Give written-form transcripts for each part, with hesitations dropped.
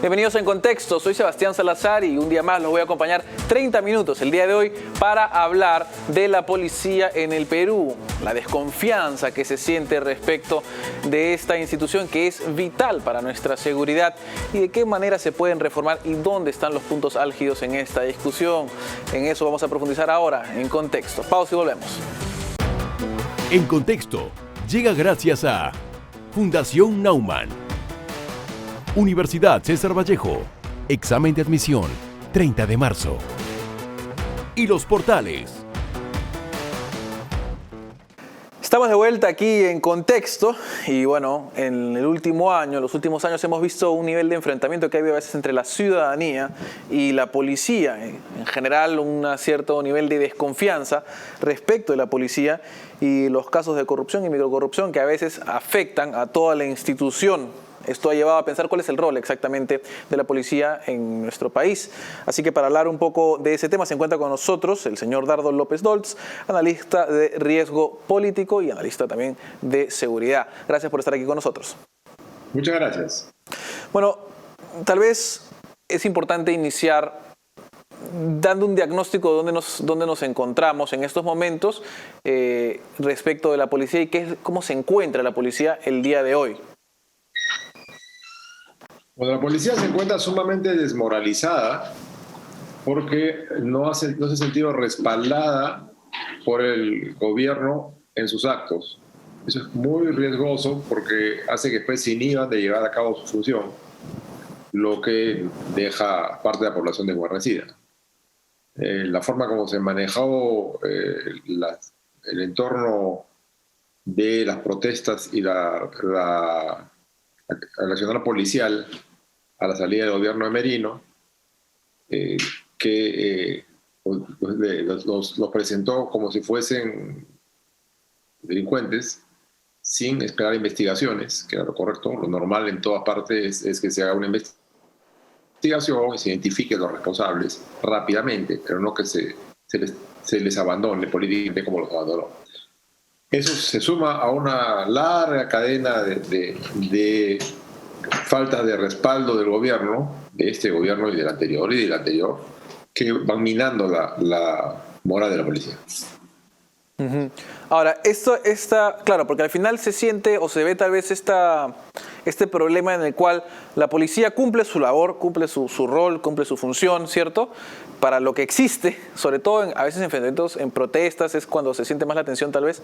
Bienvenidos en Contexto, soy Sebastián Salazar y un día más los voy a acompañar 30 minutos el día de hoy para hablar de la policía en el Perú, la desconfianza que se siente respecto de esta institución que es vital para nuestra seguridad y de qué manera se pueden reformar y dónde están los puntos álgidos en esta discusión. En eso vamos a profundizar ahora en Contexto. Pausa y volvemos. En Contexto llega gracias a Fundación Naumann, Universidad César Vallejo, examen de admisión 30 de marzo. Y los portales. Estamos de vuelta aquí en Contexto y bueno, en el último año, los últimos años hemos visto un nivel de enfrentamiento que ha habido a veces entre la ciudadanía y la policía. En general, un cierto nivel de desconfianza respecto de la policía y los casos de corrupción y microcorrupción que a veces afectan a toda la institución. Esto ha llevado a pensar cuál es el rol exactamente de la policía en nuestro país. Así que para hablar un poco de ese tema se encuentra con nosotros el señor Dardo López Dolz, analista de riesgo político y analista también de seguridad. Gracias por estar aquí con nosotros. Muchas gracias. Bueno, tal vez es importante iniciar dando un diagnóstico de dónde nos encontramos en estos momentos respecto de la policía y cómo se encuentra la policía el día de hoy. Bueno, la policía se encuentra sumamente desmoralizada porque no se ha sentido respaldada por el gobierno en sus actos. Eso es muy riesgoso porque hace que después se inhiban de llevar a cabo su función, lo que deja parte de la población desguarnecida. La forma como se manejó el entorno de las protestas y la accionar policial a la salida del gobierno de Merino, los presentó como si fuesen delincuentes, sin esperar investigaciones, que era lo correcto. Lo normal en todas partes es que se haga una investigación y se identifiquen los responsables rápidamente, pero no que se les abandone políticamente como los abandonó. Eso se suma a una larga cadena de faltas de respaldo del gobierno, de este gobierno y del anterior, que van minando la moral de la policía. Uh-huh. Ahora, esto está claro, porque al final se siente o se ve tal vez este problema en el cual la policía cumple su labor, cumple su rol, cumple su función, ¿cierto? Para lo que existe, sobre todo a veces en enfrentamientos, en protestas, es cuando se siente más la tensión tal vez,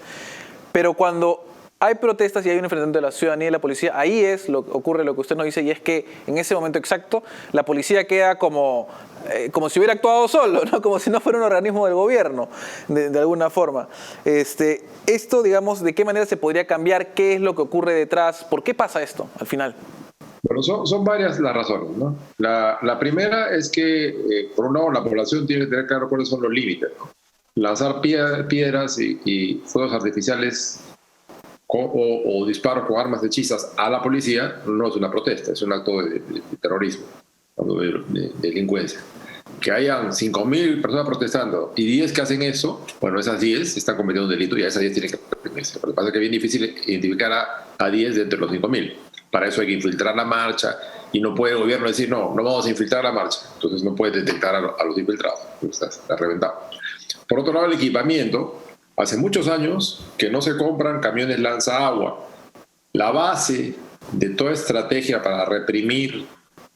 pero cuando hay protestas y hay un enfrentamiento de la ciudadanía y la policía, ahí ocurre lo que usted nos dice, y es que en ese momento exacto la policía queda como si hubiera actuado solo, ¿no? Como si no fuera un organismo del gobierno, de alguna forma. Esto, digamos, ¿de qué manera se podría cambiar? ¿Qué es lo que ocurre detrás? ¿Por qué pasa esto al final? Bueno, son varias las razones, ¿no? La primera es que, por un lado, la población tiene que tener claro cuáles son los límites, ¿no? Lanzar piedras y fuegos artificiales o disparos con armas hechizas a la policía no es una protesta, es un acto de terrorismo, de delincuencia. Que hayan 5.000 personas protestando y 10 que hacen eso, bueno, esas 10 están cometiendo un delito y a esas 10 tienen que reprimirse. Lo que pasa es que es bien difícil identificar a 10 de entre los 5.000. Para eso hay que infiltrar la marcha y no puede el gobierno decir, no vamos a infiltrar la marcha. Entonces no puede detectar a los infiltrados. Está reventado. Por otro lado, el equipamiento. Hace muchos años que no se compran camiones lanzaagua. La base de toda estrategia para reprimir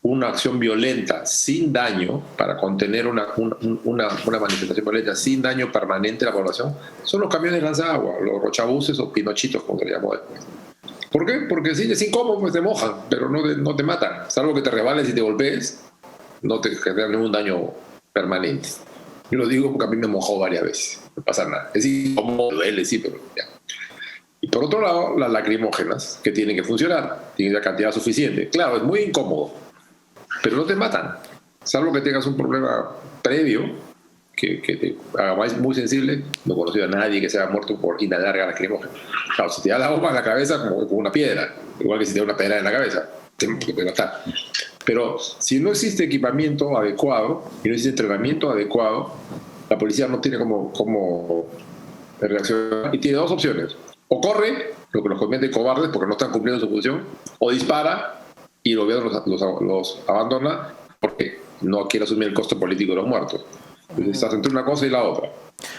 una acción violenta sin daño, para contener una manifestación violenta sin daño permanente a la población, son los camiones lanzaagua, los rochabuses o pinochitos, como se le llamó después. ¿Por qué? Porque sí, es incómodo, pues te mojan, pero no te matan. Salvo que te resbales y te golpees, no te generan ningún daño permanente. Yo lo digo porque a mí me mojó varias veces. No pasa nada. Es incómodo, duele, sí, pero ya. Y por otro lado, las lacrimógenas, que tienen que funcionar. Tienen la cantidad suficiente. Claro, es muy incómodo, pero no te matan. Salvo que tengas un problema previo que te haga muy sensible. No he conocido a nadie que se haya muerto por inhalar gas lacrimógeno. Claro, si te da la bomba en la cabeza, como una piedra. Igual que si te da una piedra en la cabeza, te mata. Pero si no existe equipamiento adecuado y no existe entrenamiento adecuado, la policía no tiene cómo reaccionar y tiene dos opciones. O corre, lo que los convierte cobardes porque no están cumpliendo su función, o dispara y el gobierno los abandona porque no quiere asumir el costo político de los muertos. Entonces estás entre una cosa y la otra.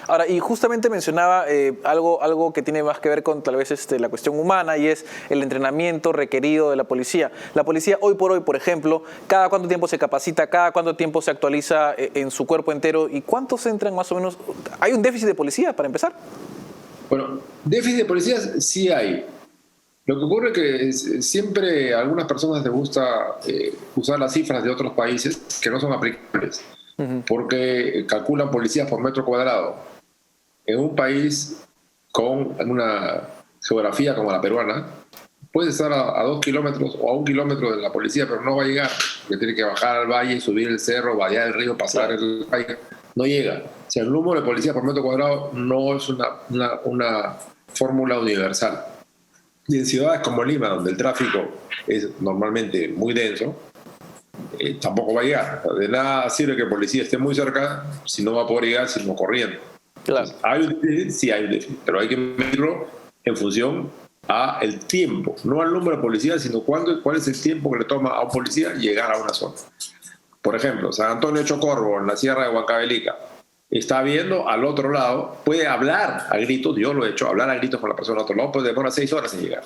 Ahora, y justamente mencionaba algo que tiene más que ver con tal vez la cuestión humana, y es el entrenamiento requerido de la policía. La policía hoy por hoy, por ejemplo, ¿cada cuánto tiempo se capacita? ¿Cada cuánto tiempo se actualiza en su cuerpo entero? ¿Y cuántos entran más o menos? ¿Hay un déficit de policía, para empezar? Bueno, déficit de policías sí hay. Lo que ocurre es que siempre a algunas personas les gusta usar las cifras de otros países que no son aplicables, porque calculan policías por metro cuadrado. En un país con una geografía como la peruana, puedes estar a 2 kilómetros o a 1 kilómetro de la policía, pero no va a llegar, porque tiene que bajar al valle, subir el cerro, vadear el río, pasar el valle. No llega. O sea, el número de policías por metro cuadrado no es una fórmula universal. Y en ciudades como Lima, donde el tráfico es normalmente muy denso, tampoco va a llegar. De nada sirve que el policía esté muy cerca si no va a poder llegar sino corriendo. Claro. Entonces, ¿hay un déficit? Sí hay un déficit, pero hay que medirlo en función a el tiempo, no al número de policías, sino cuál es el tiempo que le toma a un policía llegar a una zona. Por ejemplo, San Antonio Chocorvo, en la Sierra de Huancavelica, está viendo al otro lado, puede hablar a gritos, yo lo he hecho, hablar a gritos con la persona al otro lado, pues demora 6 horas en llegar,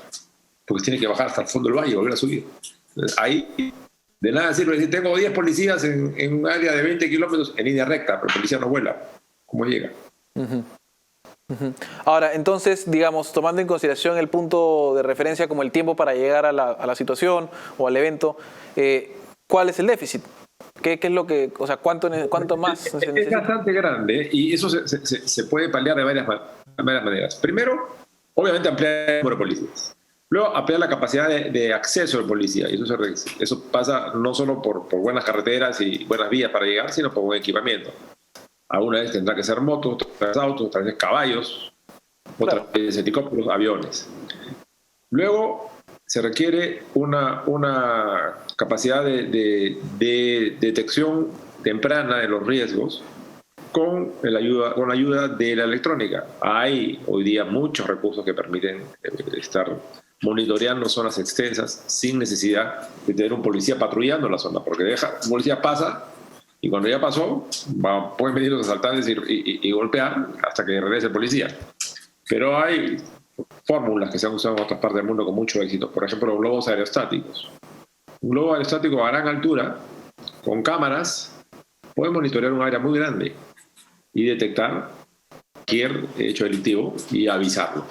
porque tiene que bajar hasta el fondo del valle y volver a subir. Entonces, ahí de nada sirve decir, tengo 10 policías en un área de 20 kilómetros en línea recta, pero el policía no vuela. ¿Cómo llega? Ahora, entonces, digamos, tomando en consideración el punto de referencia como el tiempo para llegar a la situación o al evento, ¿cuál es el déficit? ¿Qué es lo que, o sea, cuánto más se necesita? Es bastante grande y eso se puede paliar de varias maneras. Primero, obviamente ampliar el número de policías. Luego, ampliar la capacidad de acceso del policía. Y eso pasa no solo por buenas carreteras y buenas vías para llegar, sino por buen equipamiento. Alguna vez tendrá que ser motos, otras vez autos, otras veces caballos, otras veces helicópteros, aviones. Luego, se requiere una capacidad de detección temprana de los riesgos con la ayuda de la electrónica. Hay hoy día muchos recursos que permiten estar monitoreando zonas extensas sin necesidad de tener un policía patrullando la zona, porque un policía pasa y cuando ya pasó, pueden venir los asaltantes y golpear hasta que regrese el policía. Pero hay fórmulas que se han usado en otras partes del mundo con mucho éxito. Por ejemplo, los globos aerostáticos. Un globo aerostático a gran altura, con cámaras, puede monitorear un área muy grande y detectar cualquier hecho delictivo y avisarlo.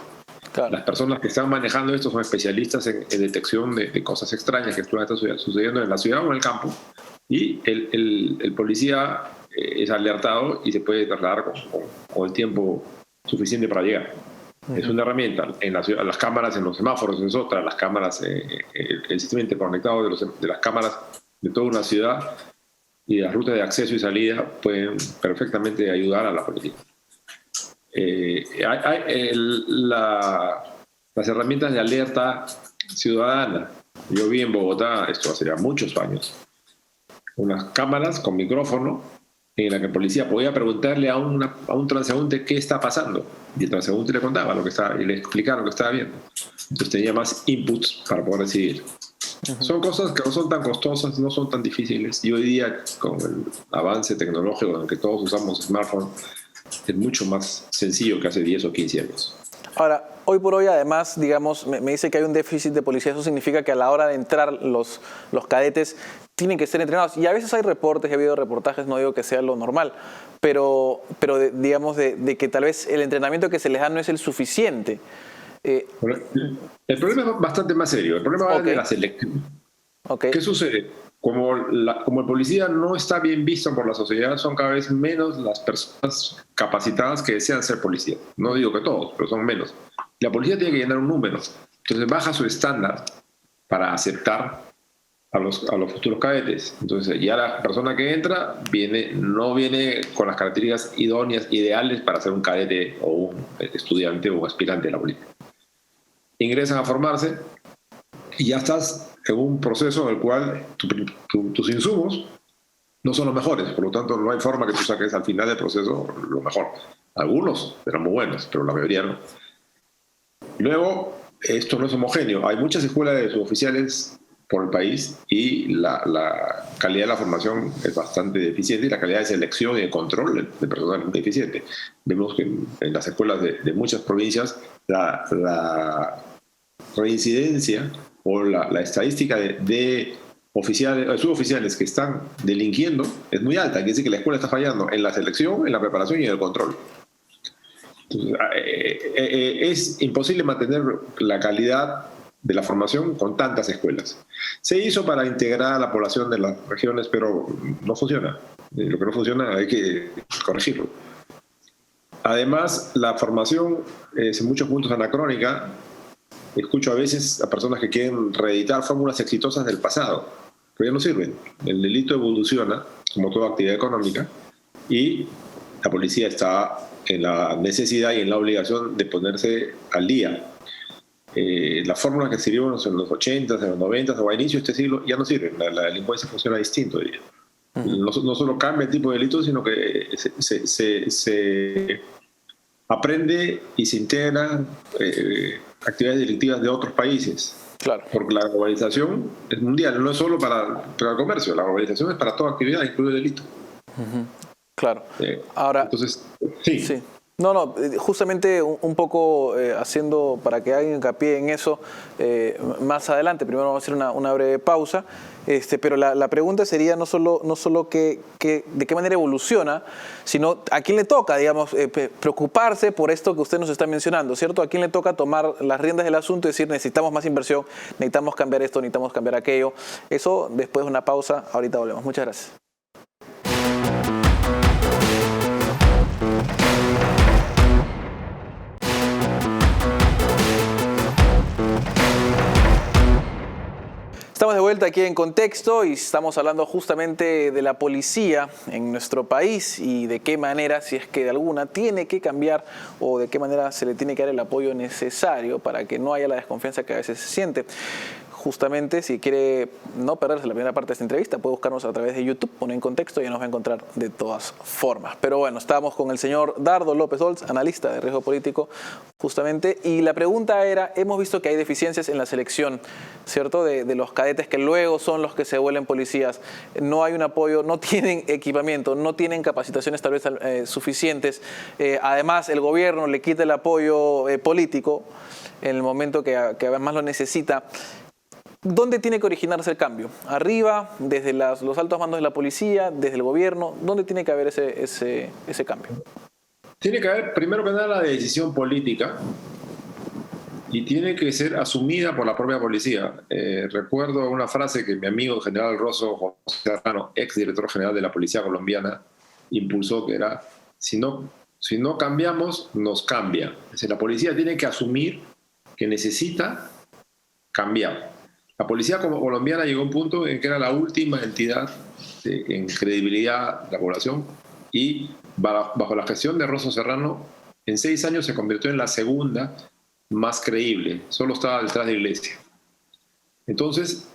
Claro. Las personas que están manejando esto son especialistas en detección de cosas extrañas que están sucediendo en la ciudad o en el campo, y el policía es alertado y se puede trasladar con el tiempo suficiente para llegar. Es una herramienta. En las cámaras, en los semáforos es otra. Las cámaras, el sistema interconectado de las cámaras de toda una ciudad y las rutas de acceso y salida pueden perfectamente ayudar a la policía. Las herramientas de alerta ciudadana. Yo vi en Bogotá, esto hace ya muchos años, unas cámaras con micrófono en la que el policía podía preguntarle a un transeúnte qué está pasando, y el transeúnte le contaba y le explicaba lo que estaba viendo. Entonces tenía más inputs para poder decidir. Son cosas que no son tan costosas, no son tan difíciles, y hoy día con el avance tecnológico en el que todos usamos smartphones es mucho más sencillo que hace 10 o 15 años. Ahora, hoy por hoy, además, digamos, me dice que hay un déficit de policía. Eso significa que a la hora de entrar los cadetes tienen que ser entrenados. Y a veces hay reportes, ha habido reportajes, no digo que sea lo normal, pero digamos de que tal vez el entrenamiento que se les da no es el suficiente. Bueno, el problema es bastante más serio. El problema va de la selección. ¿Qué sucede? Como el policía no está bien visto por la sociedad, son cada vez menos las personas capacitadas que desean ser policía. No digo que todos, pero son menos. La policía tiene que llenar un número. Entonces baja su estándar para aceptar a los futuros cadetes. Entonces ya la persona que entra no viene con las características idóneas, ideales para ser un cadete o un estudiante o un aspirante de la policía. Ingresan a formarse y ya estás en un proceso en el cual tus insumos no son los mejores, por lo tanto no hay forma que tú saques al final del proceso lo mejor. Algunos eran muy buenos, pero la mayoría no. Luego, esto no es homogéneo. Hay muchas escuelas de suboficiales por el país y la calidad de la formación es bastante deficiente y la calidad de selección y de control de personal es deficiente. Vemos que en las escuelas de muchas provincias la reincidencia o la estadística de oficiales, suboficiales que están delinquiendo es muy alta. Quiere decir que la escuela está fallando en la selección, en la preparación y en el control. Entonces, es imposible mantener la calidad de la formación con tantas escuelas. Se hizo para integrar a la población de las regiones, pero no funciona. Lo que no funciona hay que corregirlo. Además, la formación es en muchos puntos anacrónica. Escucho a veces a personas que quieren reeditar fórmulas exitosas del pasado, pero ya no sirven. El delito evoluciona, como toda actividad económica, y la policía está en la necesidad y en la obligación de ponerse al día. Las fórmulas que sirvieron en los 80s, en los 90s o a inicio de este siglo ya no sirven. La delincuencia funciona distinto, diría. No solo cambia el tipo de delito, sino que se aprende y se integran actividades delictivas de otros países. Claro. Porque la globalización es mundial, no es solo para el comercio, la globalización es para toda actividad, incluido el delito. Claro. Ahora, entonces, sí. No, justamente un poco haciendo para que haga hincapié en eso más adelante. Primero vamos a hacer una breve pausa, pero la pregunta sería no solo de qué manera evoluciona, sino a quién le toca, digamos, preocuparse por esto que usted nos está mencionando, ¿cierto? A quién le toca tomar las riendas del asunto y decir necesitamos más inversión, necesitamos cambiar esto, necesitamos cambiar aquello. Eso después de una pausa, ahorita volvemos. Muchas gracias. Estamos de vuelta aquí en Contexto y estamos hablando justamente de la policía en nuestro país y de qué manera, si es que de alguna, tiene que cambiar o de qué manera se le tiene que dar el apoyo necesario para que no haya la desconfianza que a veces se siente. Justamente, si quiere no perderse la primera parte de esta entrevista, puede buscarnos a través de YouTube, pone en Contexto y ya nos va a encontrar de todas formas. Pero bueno, estábamos con el señor Dardo López Olds, analista de riesgo político, justamente, y la pregunta era, hemos visto que hay deficiencias en la selección, ¿cierto?, de los cadetes que luego son los que se vuelven policías. No hay un apoyo, no tienen equipamiento, no tienen capacitaciones tal vez suficientes. Además, el gobierno le quita el apoyo político en el momento que además lo necesita. ¿Dónde tiene que originarse el cambio? ¿Arriba, desde los altos mandos de la policía, desde el gobierno? ¿Dónde tiene que haber ese cambio? Tiene que haber, primero que nada, la decisión política y tiene que ser asumida por la propia policía. Recuerdo una frase que mi amigo el general Rosso José Serrano, ex director general de la Policía Colombiana, impulsó, que era, si no cambiamos, nos cambia. Es decir, la policía tiene que asumir que necesita cambiar. La policía colombiana llegó a un punto en que era la última entidad en credibilidad de la población y bajo la gestión de Rosso Serrano, en 6 años se convirtió en la segunda más creíble. Solo estaba detrás de la Iglesia. Entonces,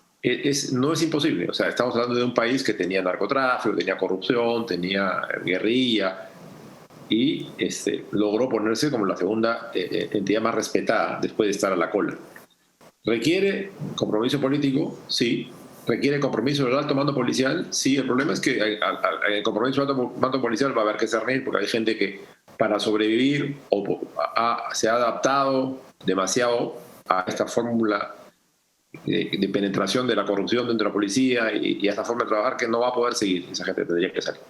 no es imposible. O sea, estamos hablando de un país que tenía narcotráfico, tenía corrupción, tenía guerrilla y logró ponerse como la segunda entidad más respetada después de estar a la cola. ¿Requiere compromiso político? Sí. ¿Requiere compromiso del alto mando policial? Sí. El problema es que el compromiso del alto mando policial va a haber que cernir porque hay gente que para sobrevivir se ha adaptado demasiado a esta fórmula de penetración de la corrupción dentro de la policía y a esta forma de trabajar que no va a poder seguir. Esa gente tendría que salir.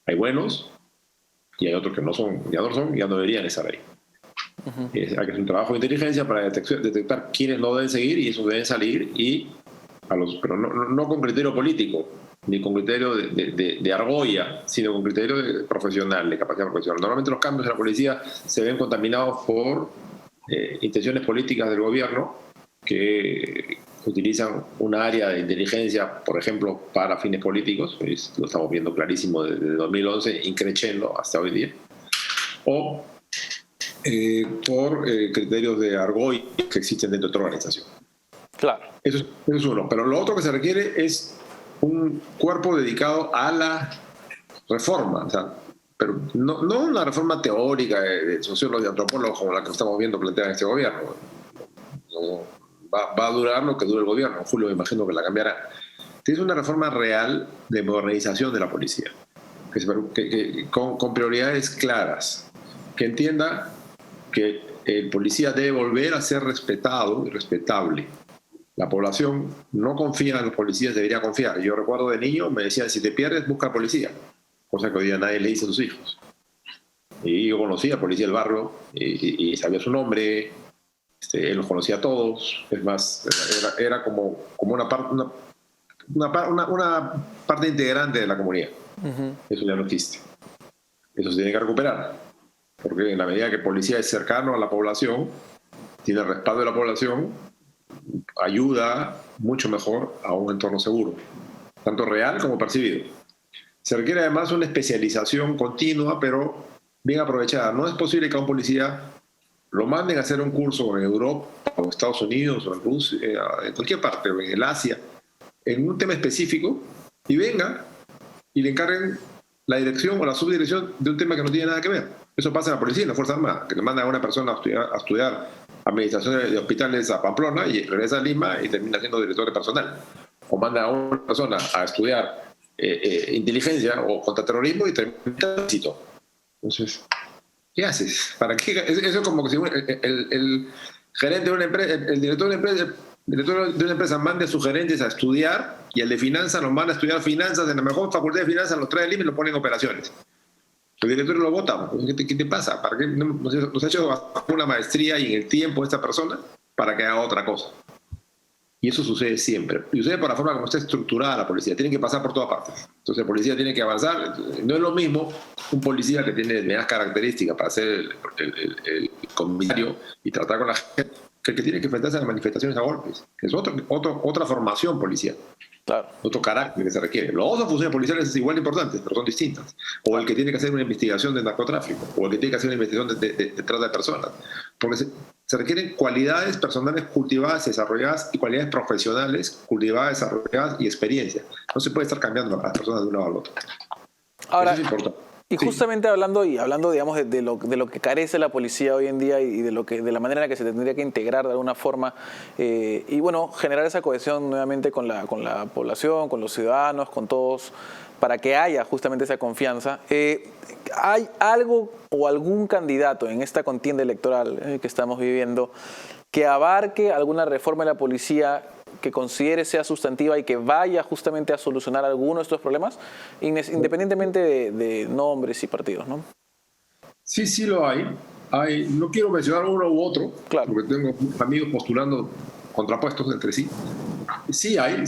Hay buenos y hay otros que ya no deberían estar ahí. Hay que hacer un trabajo de inteligencia para detectar quiénes no deben seguir y esos deben salir, pero no con criterio político ni con criterio de argolla, sino con criterio profesional, de capacidad profesional. Normalmente los cambios en la policía se ven contaminados por intenciones políticas del gobierno que utilizan un área de inteligencia, por ejemplo, para fines políticos. Lo estamos viendo clarísimo desde 2011, increciendo hasta hoy día. O por criterios de argolla que existen dentro de otra organización. Claro. Eso es uno. Pero lo otro que se requiere es un cuerpo dedicado a la reforma. O sea, pero no una reforma teórica de sociólogos y antropólogos como la que estamos viendo planteada en este gobierno. No va a durar lo que dure el gobierno. En julio me imagino que la cambiará. Es una reforma real de modernización de la policía, con prioridades claras, que entienda que el policía debe volver a ser respetado y respetable. La población no confía en los policías, debería confiar. Yo recuerdo de niño, me decían, si te pierdes, busca al policía, cosa que hoy día nadie le dice a sus hijos. Y yo conocía al policía del barrio y sabía su nombre, él los conocía a todos. Es más, era como una parte integrante de la comunidad. Eso ya no existe. Eso se tiene que recuperar, porque en la medida que el policía es cercano a la población, tiene el respaldo de la población, ayuda mucho mejor a un entorno seguro, tanto real como percibido. Se requiere además una especialización continua, pero bien aprovechada. No es posible que a un policía lo manden a hacer un curso en Europa, o en Estados Unidos, o en Rusia, en cualquier parte, o en el Asia, en un tema específico, y venga y le encarguen la dirección o la subdirección de un tema que no tiene nada que ver. Eso pasa en la policía y en la Fuerza Armada, que le mandan a una persona a estudiar administración de hospitales a Pamplona y regresa a Lima y termina siendo director de personal. O manda a una persona a estudiar inteligencia o contraterrorismo y termina en éxito. Entonces, ¿qué haces? ¿Para qué? Eso es como que si el gerente de una empresa, el director de una empresa mande a sus gerentes a estudiar y el de finanzas los manda a estudiar finanzas en la mejor facultad de finanzas, los trae a Lima y lo pone en operaciones. El director lo vota. ¿Qué te pasa? ¿Para qué nos ha hecho una maestría y en el tiempo esta persona para que haga otra cosa? Y eso sucede siempre. Y sucede por la forma como está estructurada la policía. Tienen que pasar por todas partes. Entonces el policía tiene que avanzar. No es lo mismo un policía que tiene determinadas características para ser el comisario y tratar con la gente, que el que tiene que enfrentarse a las manifestaciones a golpes. Es otra formación policial. Claro. Otro carácter que se requiere. Las otras funciones policiales es igual de importantes, pero son distintas. O el que tiene que hacer una investigación de narcotráfico, o el que tiene que hacer una investigación de trata de personas. Porque se requieren cualidades personales cultivadas, desarrolladas, y cualidades profesionales cultivadas, desarrolladas y experiencia. No se puede estar cambiando a las personas de un lado al otro. Ahora, eso es importante. Y justamente hablando, digamos, de lo que carece la policía hoy en día y de la manera en la que se tendría que integrar de alguna forma y bueno, generar esa cohesión nuevamente con la población, con los ciudadanos, con todos, para que haya justamente esa confianza. ¿Hay algo o algún candidato en esta contienda electoral que estamos viviendo que abarque alguna reforma de la policía que considere sea sustantiva y que vaya justamente a solucionar alguno de estos problemas, independientemente de nombres y partidos, ¿no? Sí lo hay. No quiero mencionar uno u otro, claro, porque tengo amigos postulando contrapuestos entre sí. Sí hay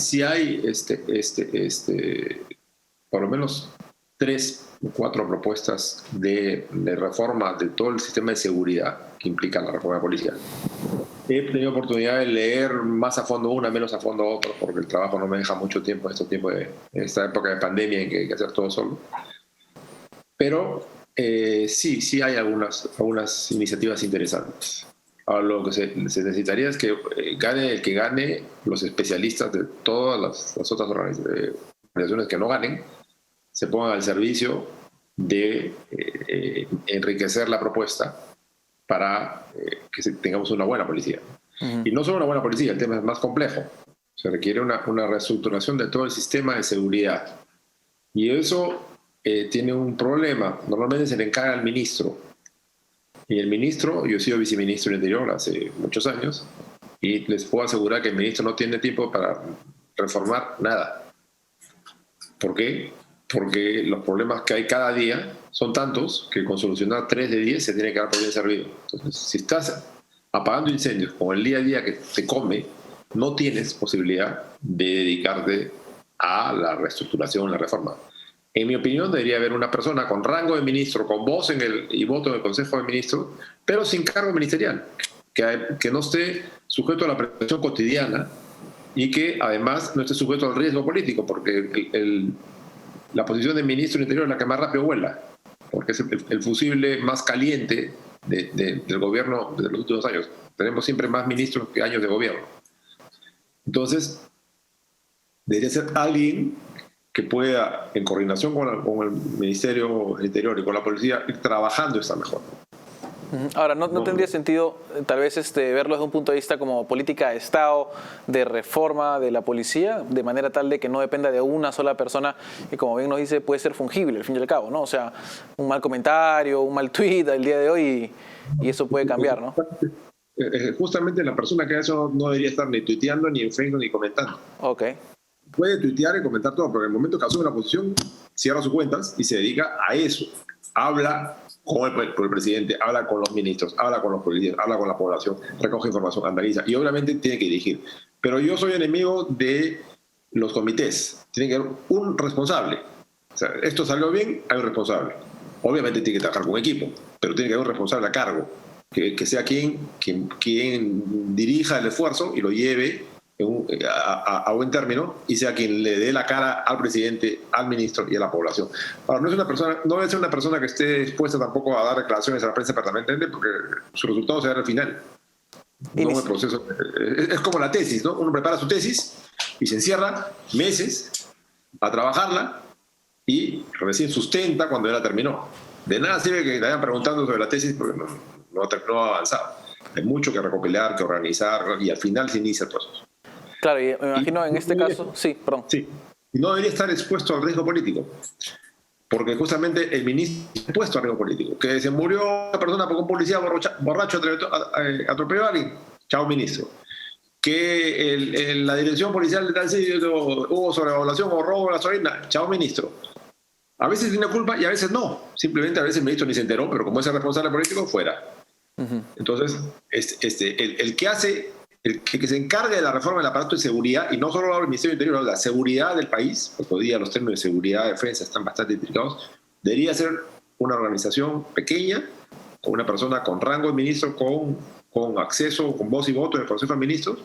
por lo menos 3 o 4 propuestas de reforma de todo el sistema de seguridad que implica la reforma policial. He tenido oportunidad de leer más a fondo una, menos a fondo otra, porque el trabajo no me deja mucho tiempo en esta época de pandemia en que hay que hacer todo solo. Pero sí hay algunas iniciativas interesantes. Ahora, lo que se necesitaría es que gane el que gane, los especialistas de todas las otras organizaciones que no ganen, se pongan al servicio de enriquecer la propuesta para que tengamos una buena policía. Y no solo una buena policía, el tema es más complejo. Se requiere una reestructuración de todo el sistema de seguridad. Y eso tiene un problema. Normalmente se le encarga al ministro. Y el ministro, yo he sido viceministro del Interior hace muchos años, y les puedo asegurar que el ministro no tiene tiempo para reformar nada. ¿Por qué? Porque los problemas que hay cada día son tantos que con solucionar 3 de 10 se tiene que dar por bien servido. Entonces, si estás apagando incendios con el día a día que te come, no tienes posibilidad de dedicarte a la reestructuración, la reforma. En mi opinión, debería haber una persona con rango de ministro, con voz y voto en el Consejo de Ministros, pero sin cargo ministerial, que no esté sujeto a la presión cotidiana y que además no esté sujeto al riesgo político, porque la posición de ministro del Interior es la que más rápido vuela, porque es el fusible más caliente del gobierno de los últimos años. Tenemos siempre más ministros que años de gobierno. Entonces, debería ser alguien que pueda, en coordinación con el Ministerio del Interior y con la policía, ir trabajando esta mejora. Ahora, ¿no tendría sentido tal vez verlo desde un punto de vista como política de Estado, de reforma de la policía, de manera tal de que no dependa de una sola persona que, como bien nos dice, puede ser fungible al fin y al cabo, ¿no? O sea, un mal comentario, un mal tuit el día de hoy y eso puede cambiar, ¿no? Justamente la persona que hace eso no debería estar ni tuiteando, ni en Facebook, ni comentando. Ok. Puede tuitear y comentar todo, pero en el momento que asume la posición, cierra sus cuentas y se dedica a eso. Habla con el presidente, habla con los ministros, habla con los policías, habla con la población, recoge información, analiza y obviamente tiene que dirigir. Pero yo soy enemigo de los comités. Tiene que haber un responsable. O sea, esto salió bien, hay un responsable. Obviamente tiene que trabajar con un equipo, pero tiene que haber un responsable a cargo, que sea quien dirija el esfuerzo y lo lleve a buen término y sea quien le dé la cara al presidente, al ministro y a la población. Ahora, no debe ser una persona que esté dispuesta tampoco a dar declaraciones a la prensa permanentemente porque su resultado se da al final. No el proceso. Es como la tesis, ¿no? Uno prepara su tesis y se encierra meses a trabajarla y recién sustenta cuando ya la terminó. De nada sirve que le vayan preguntando sobre la tesis porque no ha avanzado. Hay mucho que recopilar, que organizar y al final se inicia el proceso. Claro, y me imagino en este caso, sí, perdón. Sí, no debería estar expuesto al riesgo político, porque justamente el ministro está expuesto al riesgo político. Que se murió una persona porque un policía borracho atropelló a alguien, chao ministro. Que la dirección policial de tal sitio hubo sobrevaluación o robo de gasolina, chao ministro. A veces tiene culpa y a veces no. Simplemente a veces el ministro ni se enteró, pero como es el responsable político, fuera. Entonces, el que se encargue de la reforma del aparato de seguridad, y no solo el Ministerio del Interior, la seguridad del país, porque hoy día los términos de seguridad y defensa están bastante intricados, debería ser una organización pequeña, con una persona con rango de ministro, con acceso, con voz y voto en el Consejo de Ministros,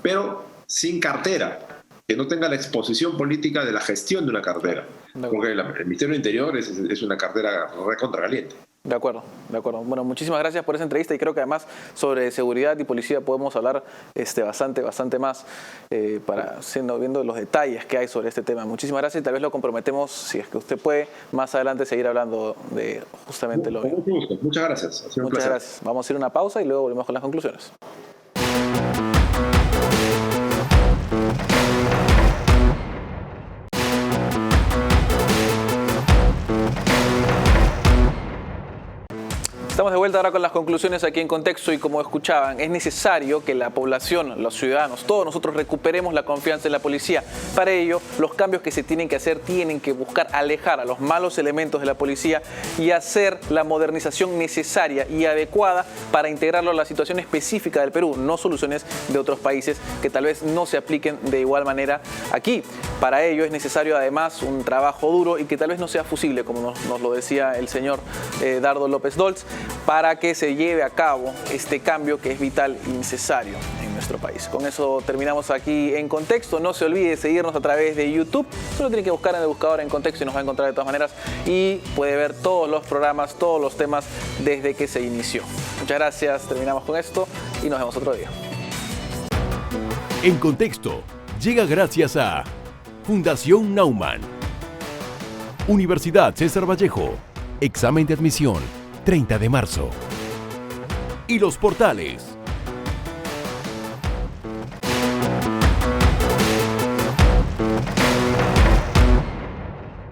pero sin cartera, que no tenga la exposición política de la gestión de una cartera. Porque el Ministerio del Interior es una cartera recontra caliente. De acuerdo, de acuerdo. Bueno, muchísimas gracias por esa entrevista y creo que además sobre seguridad y policía podemos hablar bastante más viendo los detalles que hay sobre este tema. Muchísimas gracias y tal vez lo comprometemos, si es que usted puede, más adelante seguir hablando de justamente lo mismo. Muchas gracias. Muchas gracias. Vamos a ir a una pausa y luego volvemos con las conclusiones. Estamos de vuelta ahora con las conclusiones aquí en Contexto y como escuchaban, es necesario que la población, los ciudadanos, todos nosotros recuperemos la confianza en la policía. Para ello, los cambios que se tienen que hacer tienen que buscar alejar a los malos elementos de la policía y hacer la modernización necesaria y adecuada para integrarlo a la situación específica del Perú, no soluciones de otros países que tal vez no se apliquen de igual manera aquí. Para ello es necesario además un trabajo duro y que tal vez no sea fusible, como nos lo decía el señor Dardo López Dolz, para que se lleve a cabo este cambio que es vital y necesario en nuestro país. Con eso terminamos aquí en Contexto. No se olvide seguirnos a través de YouTube. Solo tiene que buscar en el buscador en Contexto y nos va a encontrar de todas maneras. Y puede ver todos los programas, todos los temas desde que se inició. Muchas gracias. Terminamos con esto y nos vemos otro día. En Contexto llega gracias a Fundación Naumann, Universidad César Vallejo, examen de admisión 30 de marzo. Y Los Portales.